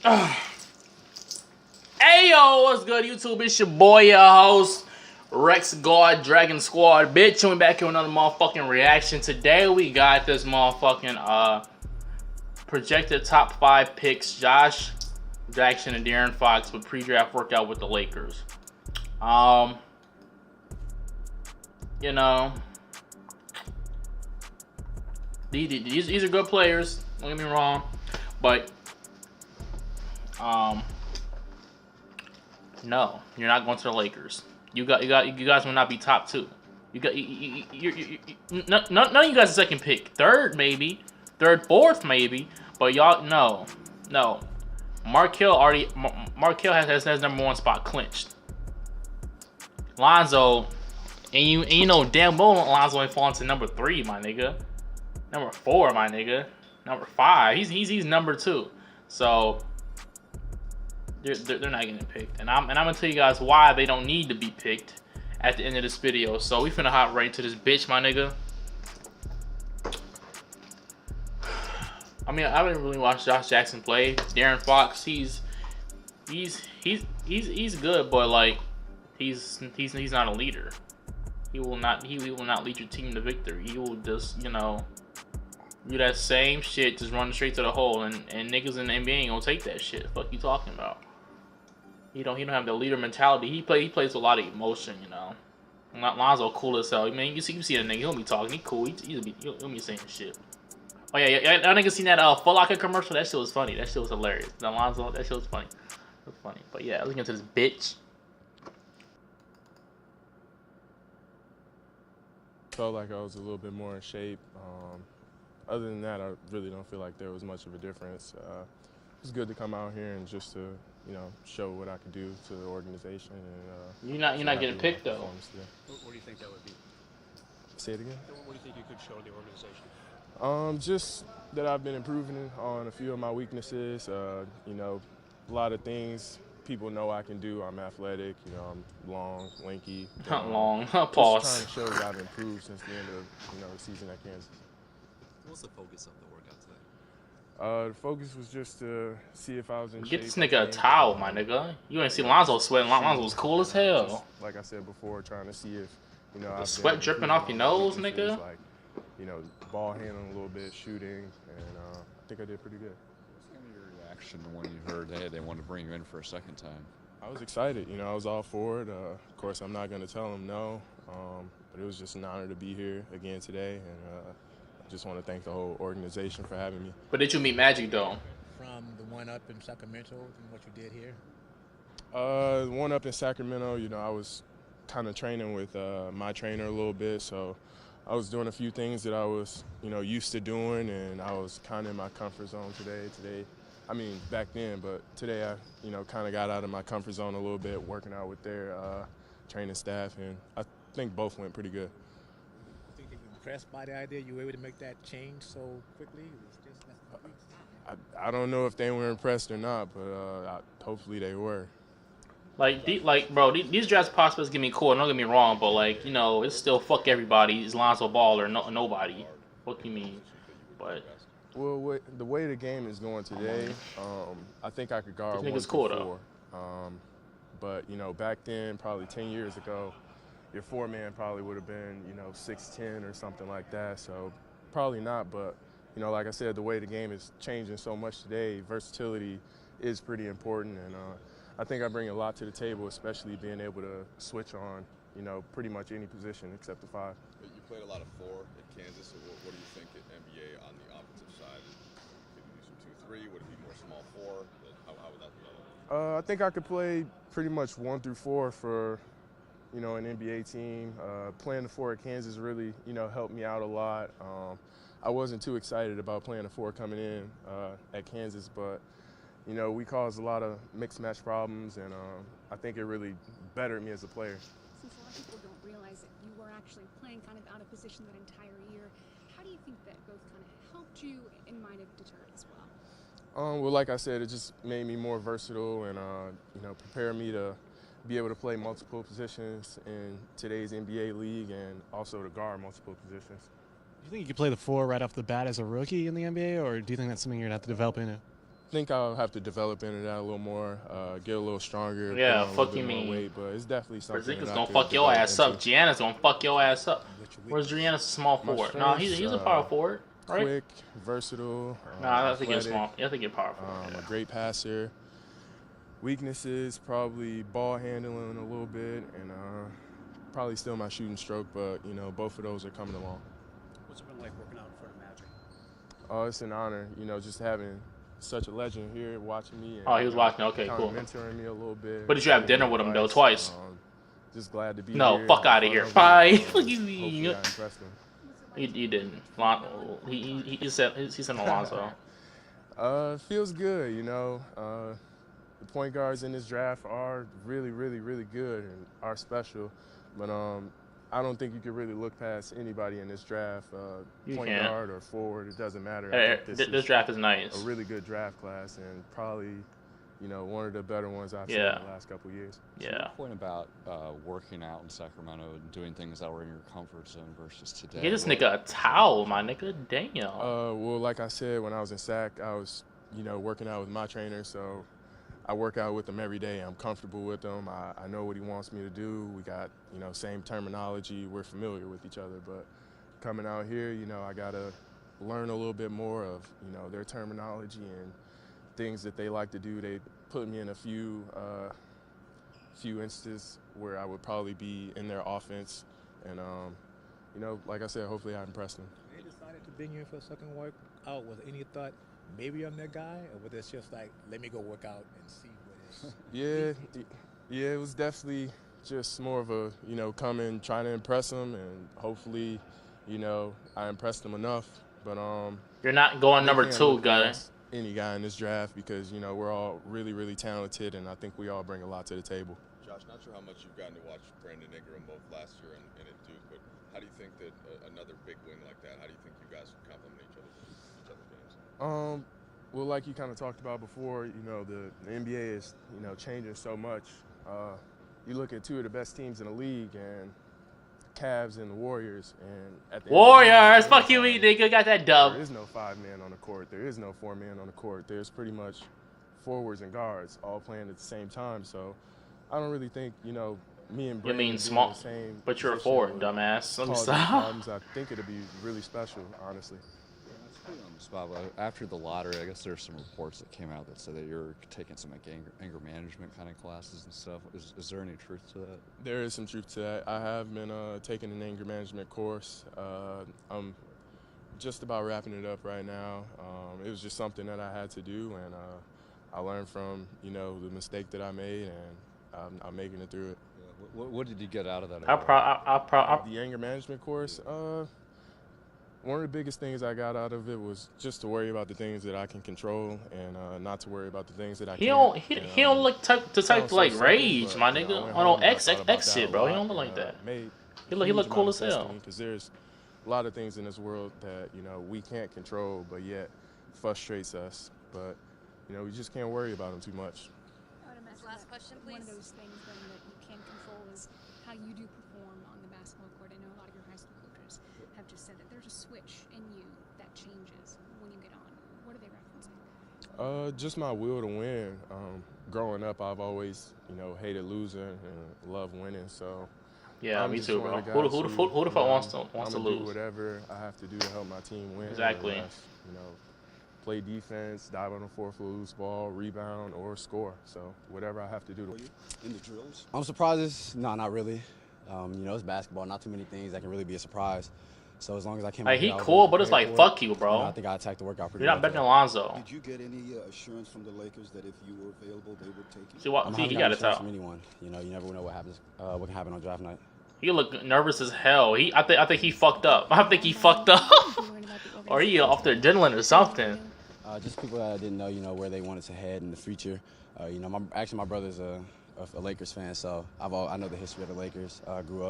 Ayo, what's good, YouTube? It's your boy, your host, Rex God Dragon Squad, bitch. And we back here with another motherfucking reaction. Today we got this motherfucking projected top 5 picks, Josh Jackson and De'Aaron Fox with pre-draft workout with the Lakers. You know, these are good players. Don't get me wrong, but no, you're not going to the Lakers. You guys will not be top 2. None of you guys are second pick, third maybe, third, fourth maybe, but y'all no. Markelle has number 1 spot clinched. Lonzo, and you know damn well Lonzo ain't falling to number 3, my nigga. Number 4, my nigga. Number 5. He's number 2. So they're not getting picked, and I'm gonna tell you guys why they don't need to be picked at the end of this video. So we finna hop right into this bitch, my nigga. I mean, I haven't really watched Josh Jackson play. De'Aaron Fox, he's good, but like he's not a leader. He will not lead your team to victory. He will just, you know, do that same shit, just run straight to the hole, and niggas in the NBA ain't gonna take that shit. Fuck you talking about? He don't have the leader mentality. He plays with a lot of emotion, you know. Lonzo cool as hell. I mean, you see a nigga, he'll be talking. He cool. He'll be saying shit. Oh yeah. I nigga seen that Foot Locker commercial. That shit was funny. That shit was hilarious. That Lonzo, that shit was funny. It was funny. But yeah, let's get into this bitch. Felt like I was a little bit more in shape. Other than that, I really don't feel like there was much of a difference. It was good to come out here and just to, you know, show what I could do to the organization. And you're not getting picked though. What do you think that would be? Say it again. What do you think you could show the organization? Just that I've been improving on a few of my weaknesses. You know, a lot of things people know I can do. I'm athletic. You know, I'm long, lanky. Not long. Pause. Just trying to show that I've improved since the end of the season at Kansas. What's the focus of the workout today? The focus was just to see if I was in shape. Get this nigga a towel, my nigga. You ain't see Lonzo sweating. Lonzo was cool as hell. Just, like I said before, trying to see if, you know, the sweat dripping off your nose, nigga. Like, you know, ball handling a little bit, shooting, and I think I did pretty good. What's your reaction when you heard, hey, they want to bring you in for a second time? I was excited. You know, I was all for it. Of course, I'm not going to tell them no, but it was just an honor to be here again today, and I just want to thank the whole organization for having me. But did you meet Magic though? From the one up in Sacramento and what you did here? The one up in Sacramento, you know, I was kind of training with my trainer a little bit, so I was doing a few things that I was, you know, used to doing, and I was kind of in my comfort zone today. I mean, back then, but today I, you know, kind of got out of my comfort zone a little bit, working out with their training staff, and I think both went pretty good. I think they were impressed by the idea you were able to make that change so quickly. It was just less than weeks. I don't know if they were impressed or not, but hopefully they were. Bro, these draft prospects get me cool. Don't get me wrong, but like, you know, it's still fuck everybody. It's Lonzo Ball or nobody. What you mean? But well, the way the game is going today, I think I could guard this 1 nigga's through cool 4. But you know, back then, probably 10 years ago, your 4-man probably would have been, you know, 6'10" or something like that. So probably not. But you know, like I said, the way the game is changing so much today, versatility is pretty important, and I think I bring a lot to the table, especially being able to switch on, you know, pretty much any position except the 5. You played a lot of 4 at Kansas, so what do you think at NBA on the offensive side? Could you do some 2-3? Would it be more small 4? How would that develop? I think I could play pretty much 1 through 4 for, you know, an NBA team. Playing the 4 at Kansas really, you know, helped me out a lot. I wasn't too excited about playing the 4 coming in at Kansas, but you know, we caused a lot of mixed match problems, and I think it really bettered me as a player. Since a lot of people don't realize that you were actually playing kind of out of position that entire year, how do you think that both kind of helped you and might have deterred as well? Well, like I said, it just made me more versatile and, you know, prepared me to be able to play multiple positions in today's NBA league and also to guard multiple positions. Do you think you could play the 4 right off the bat as a rookie in the NBA, or do you think that's something you're going to have to develop into? think I'll have to develop into that a little more, get a little stronger, Yeah, put on a little fuck you bit more mean. weight, but it's definitely something Brazilia's that I gonna could fuck your develop ass up. into. Gianna's gonna fuck your ass up. What's your Where's weakness? Gianna small My forward? No, he's strengths, a power forward, right? Quick, versatile, Nah, I think you're athletic, small. I think you're power forward. a great passer. Weaknesses, probably ball handling a little bit, and probably still my shooting stroke, but, you know, both of those are coming along. What's it been like working out for the Magic? Oh, it's an honor, you know, just having such a legend here watching me. And, Oh, he was watching. Okay, kind cool. of mentoring me a little bit. But did you have giving dinner me with him though advice. twice? Just glad to be No, here. fuck outta in here. front of Bye. him, Hopefully hopefully I impressed him. You didn't. He said Lonzo. Feels good, you know. The point guards in this draft are really, really, really good and are special. But I don't think you can really look past anybody in this draft. You Point can't. guard or forward, it doesn't matter. Hey, I think this draft is nice. a really good draft class and probably, you know, one of the better ones I've seen Yeah. in the last couple of years. Yeah. Your point about working out in Sacramento and doing things that were in your comfort zone versus today. Get this nigga a towel, my nigga. Damn. Well, like I said, when I was in SAC, I was, you know, working out with my trainer, so I work out with him every day. I'm comfortable with him. I know what he wants me to do. We got, you know, same terminology. We're familiar with each other. But coming out here, you know, I got to learn a little bit more of, you know, their terminology and things that they like to do. They put me in a few instances where I would probably be in their offense. And, you know, like I said, hopefully I impressed them. They decided to bring you in for a second workout. Was any thought maybe I'm that guy, or was it just like, let me go work out and see what is? Yeah, it was definitely just more of a, you know, come and try to impress them, and hopefully, you know, I impressed them enough. But You're not going number can't 2, look guy. past any guy in this draft because, you know, we're all really, really talented, and I think we all bring a lot to the table. Josh, not sure how much you've gotten to watch Brandon Ingram both last year and at Duke, but how do you think that another big wing like that, how do you think you guys complement each other's games? Well, like you kind of talked about before, you know, the NBA is, you know, changing so much. You look at two of the best teams in the league, and Cavs and the Warriors, and at the Warriors, end fuck you, nigga. Got that dub. there is no 5-man on the court. There is no 4-man on the court. There's pretty much forwards and guards all playing at the same time. So I don't really think, you know, me and You Brandon mean being small, in the same but you're a position forward, would dumbass. Let me cause any stop. problems. I think it'll be really special, honestly. Let's put you on the spot. But after the lottery, I guess there's some reports that came out that said that you're taking some like anger management kind of classes and stuff. Is there any truth to that? There is some truth to that. I have been taking an anger management course. I'm just about wrapping it up right now. It was just something that I had to do, and I learned from, you know, the mistake that I made, and I'm making it through it. Yeah. What did you get out of that? The anger management course, one of the biggest things I got out of it was just to worry about the things that I can control and not to worry about the things that I can't. He don't look the type to like simple, rage, but, my you know, I nigga. went On home and I X thought about that shit, a bro. He lot, don't look like and, that. made He look cool as hell. Because there's a lot of things in this world that, you know, we can't control, but yet frustrates us. But, you know, we just can't worry about them too much. Last question, please. One of those things then that you can't control is how you do perform on the basketball court. I know a lot of your high school coaches have just said that there's a switch in you that changes when you get on. What are they referencing? Just my will to win. Growing up, I've always, you know, hated losing and loved winning. So Yeah, I'm me just too, one bro. of the guys Who the fuck wants to I'm gonna lose? do whatever I have to do to help my team win. Exactly. whether that's, you know, play defense, dive on the floor for a loose ball, rebound, or score. So whatever I have to do to In the drills? I'm surprised. No, not really. You know, it's basketball. Not too many things that can really be a surprise. So as long as I came, Like, he out here, I was cool, but it's prepared like, for it. fuck you, You bro. know, I think I attacked the workout pretty You're not well better than today. Lonzo. Did you get any assurance from the Lakers that if you were available, they would take you? See, what? I'm See, happy he to got have a a chance towel. from anyone. You know, you never know what happens. What can happen on draft night. He look nervous as hell. I think he fucked up. I think he fucked up. Or he off there diddling or something. Just people that I didn't know, you know, where they wanted to head in the future. You know, my brother's a Lakers fan, so I know the history of the Lakers. Grew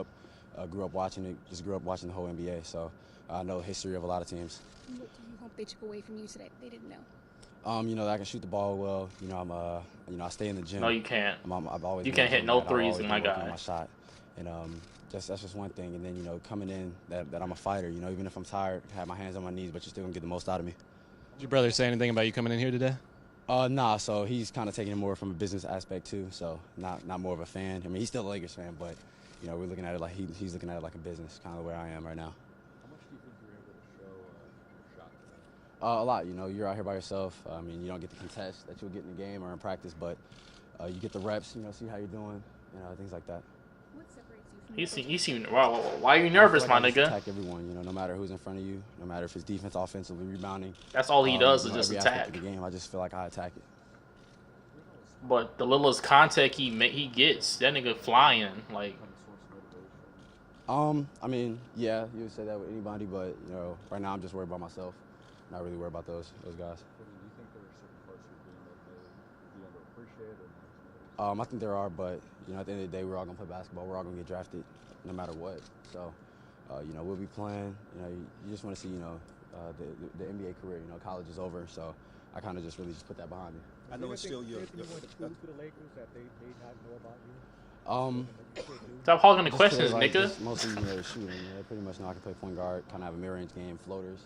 up watching it. Just grew up watching the whole NBA, so I know the history of a lot of teams. What do you hope they took away from you today? They didn't know. You know, that I can shoot the ball well. You know, you know, I stay in the gym. No, you can't. I've always You been can't hit doing no that. I've threes, always my been working guy. on my shot, and that's just one thing. And then, you know, coming in that I'm a fighter. You know, even if I'm tired, have my hands on my knees, but you're still gonna get the most out of me. Did your brother say anything about you coming in here today? Nah, so he's kind of taking it more from a business aspect too. So not more of a fan. I mean, he's still a Lakers fan, but you know, we're looking at it like he's looking at it like a business, kind of where I am right now. How much do you think you're able to show your shot today? A lot. You know, you're out here by yourself. I mean, you don't get the contest that you'll get in the game or in practice, but you get the reps. You know, see how you're doing. You know, things like that. What separates you from He seemed. Why are you nervous, my I just nigga? attack everyone. You know, no matter who's in front of you, no matter if it's defense, offensively, rebounding. That's all he does you is know, just every aspect attack. of the game, I just feel like I attack it. But the littlest contact he gets, that nigga flying like. I mean, yeah, you would say that with anybody, but you know, right now I'm just worried about myself. Not really worried about those guys. Do you think there are certain parts of your game that may be underappreciated? Or I think there are, but you know, at the end of the day, we're all gonna play basketball. We're all gonna get drafted, no matter what. So, you know, we'll be playing. You know, you just want to see, you know, the NBA career. You know, college is over, so I kind of just really put that behind me. I know it's still your. You want to prove to the Lakers that they may not know about you? Stop hogging the Just questions, like, nigga. just mostly, you know, shooting. You know, pretty much know I can play point guard, kind of have a mid-range game, floaters.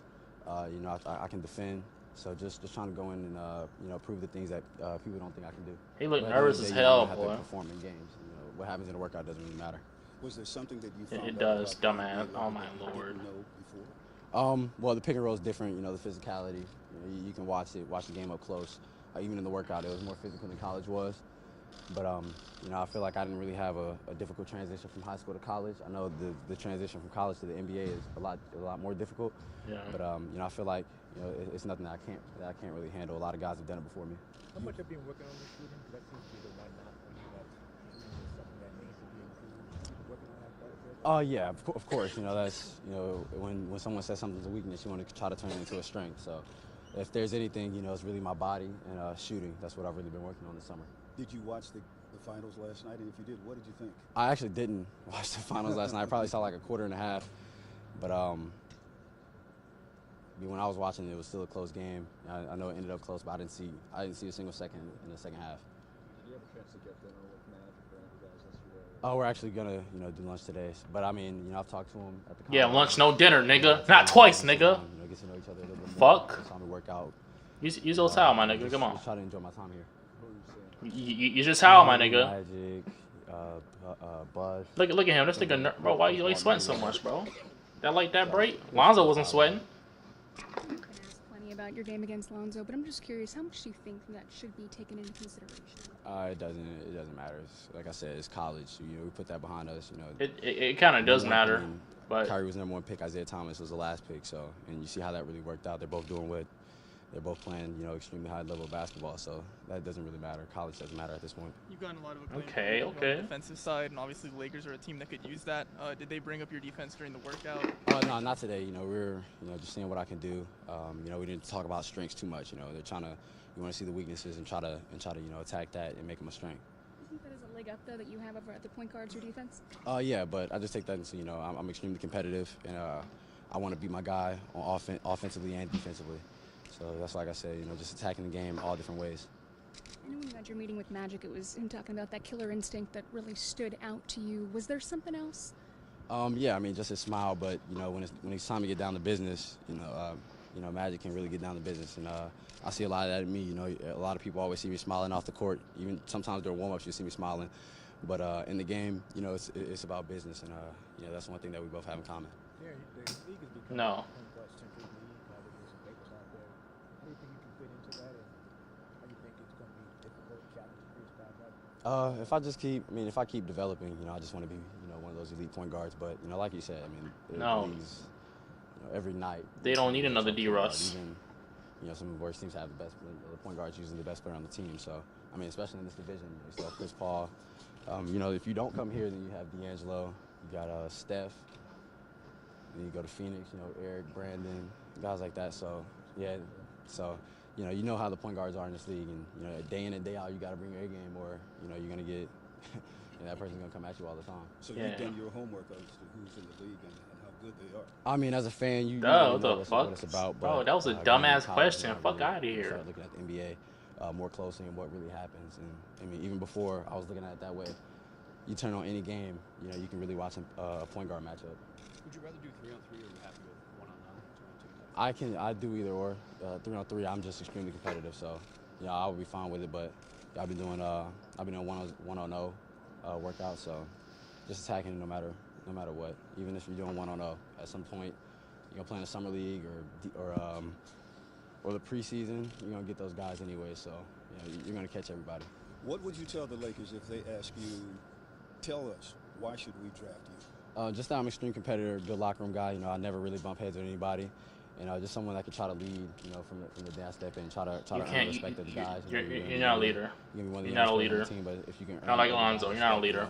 You know, I can defend. So just trying to go in and you know, prove the things that people don't think I can do. He looked But at the end nervous of the as day, you know, hell, you have boy. to perform in games. You know, what happens in a workout doesn't really matter. Was there something that you found It out does, about dumbass. the Oh NBA my that you lord. didn't know before? Well, the pick and roll is different. You know, the physicality. You know, you can watch the game up close. Even in the workout, it was more physical than college was. But you know, I feel like I didn't really have a difficult transition from high school to college. I know the transition from college to the NBA is a lot more difficult. Yeah. But you know, I feel like, you know, it's nothing that I can't really handle. A lot of guys have done it before me. How much have you been working on the shooting? That seems to be the one knock on you. That shooting is something that needs to be improved. Working on that part. Yeah, of course. You know, that's, you know, when someone says something's a weakness, you want to try to turn it into a strength. So if there's anything, you know, it's really my body and shooting. That's what I've really been working on this summer. Did you watch the finals last night? And if you did, what did you think? I actually didn't watch the finals last night. I probably saw like a quarter and a half. But when I was watching, it was still a close game. I know it ended up close, but I didn't see a single second in the second half. did you have a chance to get dinner with Magic or any of the guys yesterday? Oh, we're actually gonna, you know, do lunch today. But I mean, you know, I've talked to him at the Yeah, combine. lunch, no dinner, nigga. Not twice, nigga. You know, get to know each other a little bit more. Fuck. It's time to work out. Use your towel, my nigga. Just- Come on. Just try to enjoy my time here. Use your towel, my nigga. Magic, Buzz. Look at him. This nigga, bro. Why you sweating so much, bro? That break? Lonzo wasn't sweating. You can ask plenty about your game against Lonzo, but I'm just curious, how much do you think that should be taken into consideration? It doesn't matter. Like I said, it's college. You know, we put that behind us. You know, It kind of does Number one matter, pick, and but Kyrie was number one pick. Isaiah Thomas was the last pick. So, and you see how that really worked out. They're both doing what. They're both playing, you know, extremely high level basketball. So that doesn't really matter. College doesn't matter at this point. You've gotten a lot of acclaim Okay, on the okay. defensive side, and obviously the Lakers are a team that could use that. Did they bring up your defense during the workout? No, not today. You know, we're, you know, just seeing what I can do. You know, we didn't talk about strengths too much. You know, they're trying to, you want to see the weaknesses and try to, you know, attack that and make them a strength. Do you think that is a leg up, though, that you have over at the point guards or defense? Yeah, but I just take that into, you know, I'm extremely competitive, and I want to be my guy on offensively and defensively. So that's like I said, you know, just attacking the game all different ways. I know when you had your meeting with Magic, it was him talking about that killer instinct that really stood out to you. Was there something else? Yeah, I mean, just his smile, but, you know, when it's time to get down to business, you know, Magic can really get down to business, and I see a lot of that in me. You know, a lot of people always see me smiling off the court. Even sometimes during warm-ups, you see me smiling. But in the game, you know, it's about business, and you know, that's one thing that we both have in common. Yeah, the league is becoming No. a point guard centric league. There's some papers out there. How do you think you can fit into that, and how do you think it's going to be difficult, challenging for you to If I keep developing, you know, I just want to be, you know, one of those elite point guards. But, you know, like you said, I mean, No. leagues, you know, every night. They don't need another some point guard, D-Russ. Even, you know, some of the worst teams have the point guard's usually the best player on the team. So, I mean, especially in this division, you still have Chris Paul. You know, if you don't come here, then you have D'Angelo, you got Steph, then you go to Phoenix, you know, Eric, Brandon, guys like that. So, yeah, so, you know how the point guards are in this league, and, you know, day in and day out, you got to bring your A game, or, you know, you're going to get, and that person's going to come at you all the time. So Yeah. you've done your homework as to who's in the league and how good they are. I mean, as a fan, you Duh, know what the what fuck? it's about. Bro, but, that was a going dumbass into college, question. you know, Fuck really outta here. Start looking at the NBA more closely and what really happens. And I mean, even before I was looking at it that way, you turn on any game, you know, you can really watch a point guard matchup. Would you rather do 3-on-3 or are you happy with 1-on-1, 2-on-2? I do either or. 3-on-3, I'm just extremely competitive, so you know, I would be fine with it. But I've been doing 1-on-0 workouts, so just attacking it no matter what. Even if you're doing 1-on-0, at some point, you're gonna play in the summer league or the preseason, you're gonna get those guys anyway. So you know, you're gonna catch everybody. What would you tell the Lakers if they ask you, tell us, why should we draft you? Just that I'm an extreme competitor, good locker room guy. You know, I never really bump heads with anybody. You know, just someone that can try to lead. You know, from the dance step and try to earn the respect of the guys. You're not a leader. You're gonna be You're not a leader. Team, but if you can not like Lonzo. You're not a leader.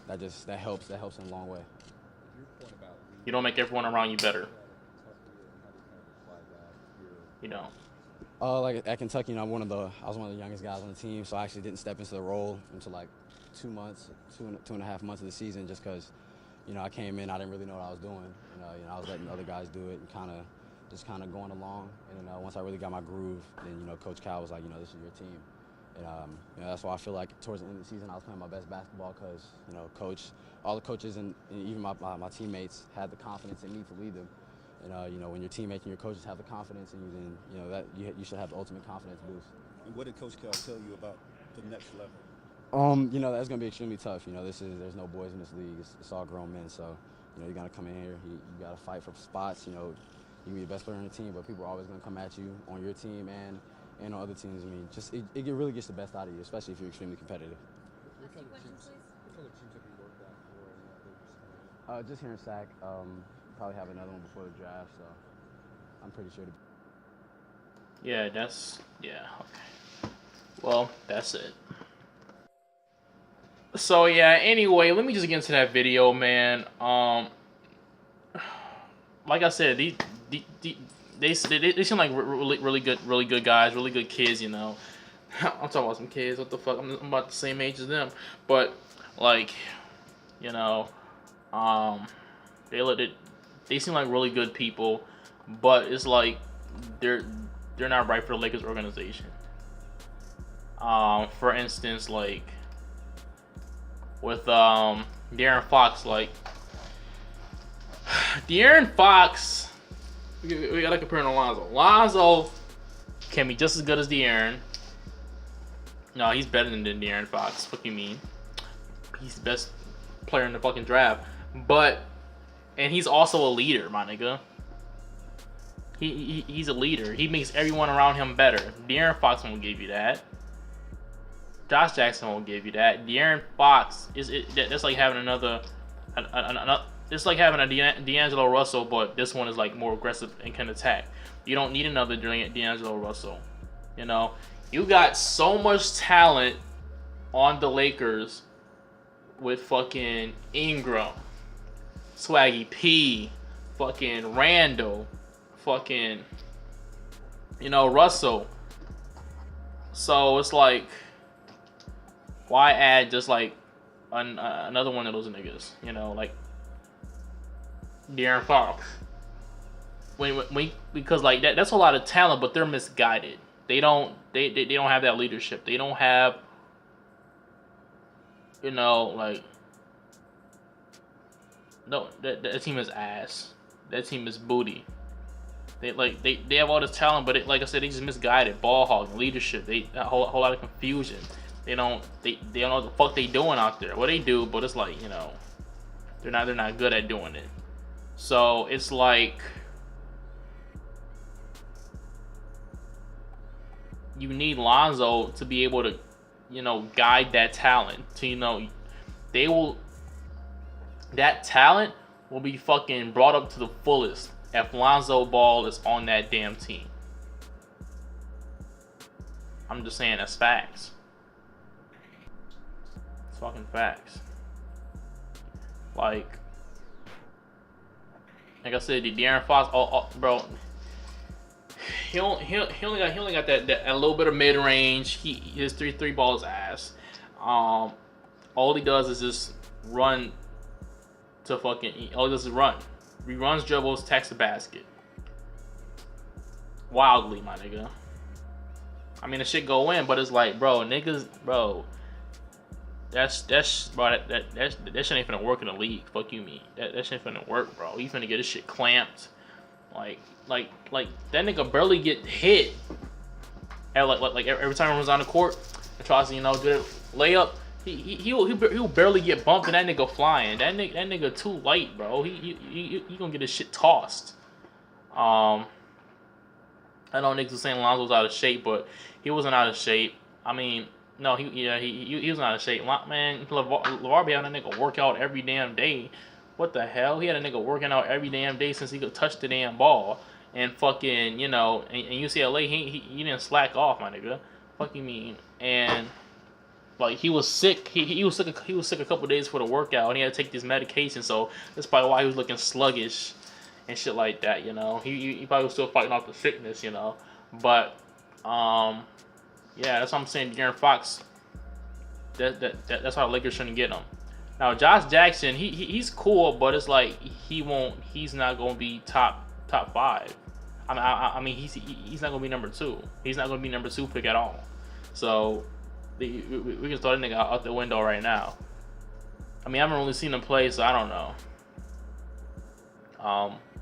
You know, that helps in a long way. You don't make everyone around you better. You don't. Like at Kentucky, you know, I was one of the youngest guys on the team, so I actually didn't step into the role until like 2 months, two and a half months of the season, just because, you know, I came in, I didn't really know what I was doing. You know, I was letting other guys do it and kind of going along. And once I really got my groove, then, you know, Coach Cal was like, you know, this is your team. And you know, that's why I feel like towards the end of the season I was playing my best basketball, because, you know, all the coaches and even my teammates had the confidence in me to lead them. And you know, when your teammates and your coaches have the confidence in you, then, you know, that you should have the ultimate confidence boost. And what did Coach Cal tell you about the next level? You know, that's gonna be extremely tough. You know, there's no boys in this league. It's all grown men. So, you know, you gotta come in here. You gotta fight for spots. You know, you can be the best player on the team, but people are always gonna come at you on your team and on other teams. I mean, just it really gets the best out of you, especially if you're extremely competitive. What kind of teams have you worked out for? Just here in SAC. Probably have another one before the draft, so I'm pretty sure. Yeah, okay. Well, that's it. So yeah, anyway, let me just get into that video, man. Like I said, they seem like really good guys, really good kids, you know. I'm talking about some kids, what the fuck, I'm about the same age as them. But, like, you know, they seem like really good people, but it's like they're not right for the Lakers organization. For instance, like with De'Aaron Fox, like De'Aaron Fox, we gotta compare him to Lonzo. Lonzo can be just as good as De'Aaron. No, he's better than De'Aaron Fox. What do you mean? He's the best player in the fucking draft, and he's also a leader, my nigga. He's a leader. He makes everyone around him better. De'Aaron Fox won't give you that. Josh Jackson won't give you that. De'Aaron Fox that's like having it's like having a D'Angelo Russell, but this one is like more aggressive and can attack. You don't need another D'Angelo Russell. You know, you got so much talent on the Lakers with fucking Ingram, Swaggy P, fucking Randall, fucking, you know, Russell. So it's like, why add just like another one of those niggas? You know, like De'Aaron Fox. Because like that's a lot of talent, but they're misguided. They don't have that leadership. They don't have, you know, like, no, that team is ass. That team is booty. They have all this talent, but like I said, they just misguided. Ball hogging, leadership. A whole lot of confusion. They don't know what the fuck they doing out there. Well, they do, but it's like, you know, they're not good at doing it. So it's like, you need Lonzo to be able to, you know, guide that talent. To, you know, that talent will be fucking brought up to the fullest if Lonzo Ball is on that damn team. I'm just saying, that's facts. It's fucking facts. Like I said, De'Aaron Fox, bro. He only got that a little bit of mid range. His three ball is ass. All he does is just run to fucking. All he does is run. He runs, dribbles, attacks the basket. Wildly, my nigga. I mean, the shit go in, but it's like, bro, niggas, bro. That shit ain't finna work in the league. Fuck you mean? That shit ain't finna work, bro. You finna get this shit clamped. Like that nigga barely get hit. And like every time he was on the court and tries to, you know, do a layup, he'll barely get bumped and that nigga flying. That nigga too light, bro. He gonna get his shit tossed. I know niggas was saying Lonzo was out of shape, but he wasn't out of shape. I mean, no, he was out of shape. Man, LeVar be having a nigga work out every damn day. What the hell? He had a nigga working out every damn day since he could touch the damn ball. And fucking, you know, in UCLA, he didn't slack off, my nigga. Fuck you mean? And like he was sick. He was sick a couple days for the workout, and he had to take this medication. So that's probably why he was looking sluggish and shit like that. You know, he probably was still fighting off the sickness. You know, but yeah, that's what I'm saying. De'Aaron Fox. That's why the Lakers shouldn't get him. Now Josh Jackson, he's cool, but it's like he's not gonna be top 5. I mean, he's not gonna be number 2. He's not gonna be number 2 pick at all. So we can throw that nigga out the window right now. I mean, I haven't really seen him play, so I don't know.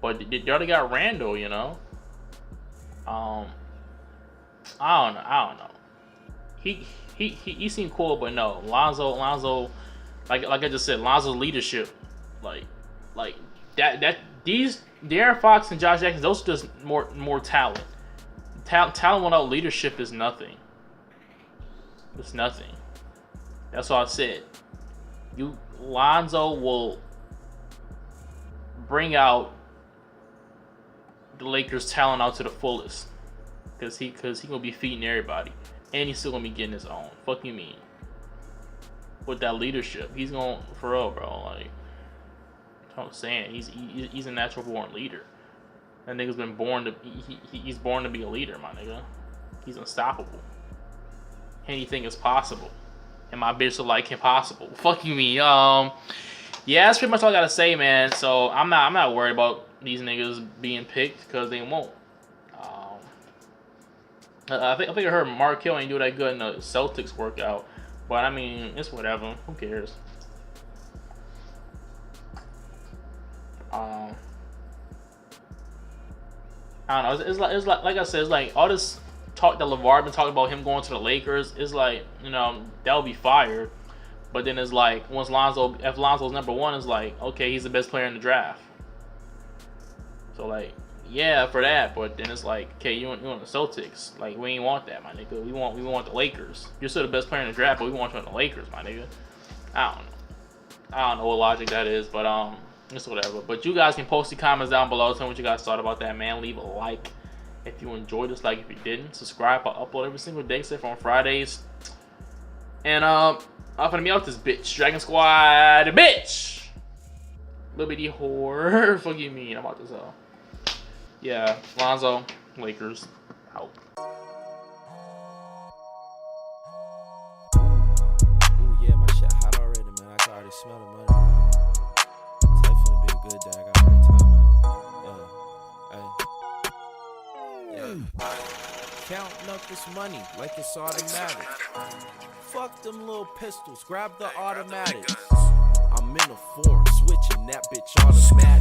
But they already got Randall, you know. I don't know. He seemed cool, but no, Lonzo, like I just said, Lonzo's leadership, like that these De'Aaron Fox and Josh Jackson, those are just more talent. Talent without leadership is nothing. It's nothing. That's all I said. Lonzo will bring out the Lakers' talent out to the fullest, cause he gonna be feeding everybody, and he's still gonna be getting his own. Fuck you mean? With that leadership, he's gonna, for real, bro. Like I'm saying, he's a natural born leader. That nigga's been born to he's born to be a leader, my nigga. He's unstoppable. Anything is possible, and my bitch will like impossible. Fuck you mean? Yeah, that's pretty much all I gotta say, man. So I'm not worried about these niggas being picked because they won't. I think I heard Mark Hill ain't do that good in the Celtics workout, but I mean it's whatever. Who cares? I don't know. It's like I said, it's like all this talk that LeVar been talking about him going to the Lakers. It's like, you know, that would be fire. But then it's like if Lonzo's number 1, it's like, okay, he's the best player in the draft. So like, yeah, for that. But then it's like, okay, you want the Celtics? Like, we ain't want that, my nigga. We want the Lakers. You're still the best player in the draft, but we want you on the Lakers, my nigga. I don't know what logic that is, but it's whatever. But you guys can post the comments down below. Tell me what you guys thought about that, man. Leave a like if you enjoyed this. Like if you didn't. Subscribe. I upload every single day except for on Fridays. And I'm gonna be out this bitch. Dragon Squad, bitch. Little bitty whore. Fuck you mean? I'm out this hell. Yeah, Lonzo, Lakers, out. Ooh, yeah, my shit hot already, man. I can already smell the money. It's definitely been a good day. I got a great time, man. Yeah. Counting up this money like it's automatic. Fuck them little pistols. Grab the automatic. I'm in a foreign, switching that bitch automatic.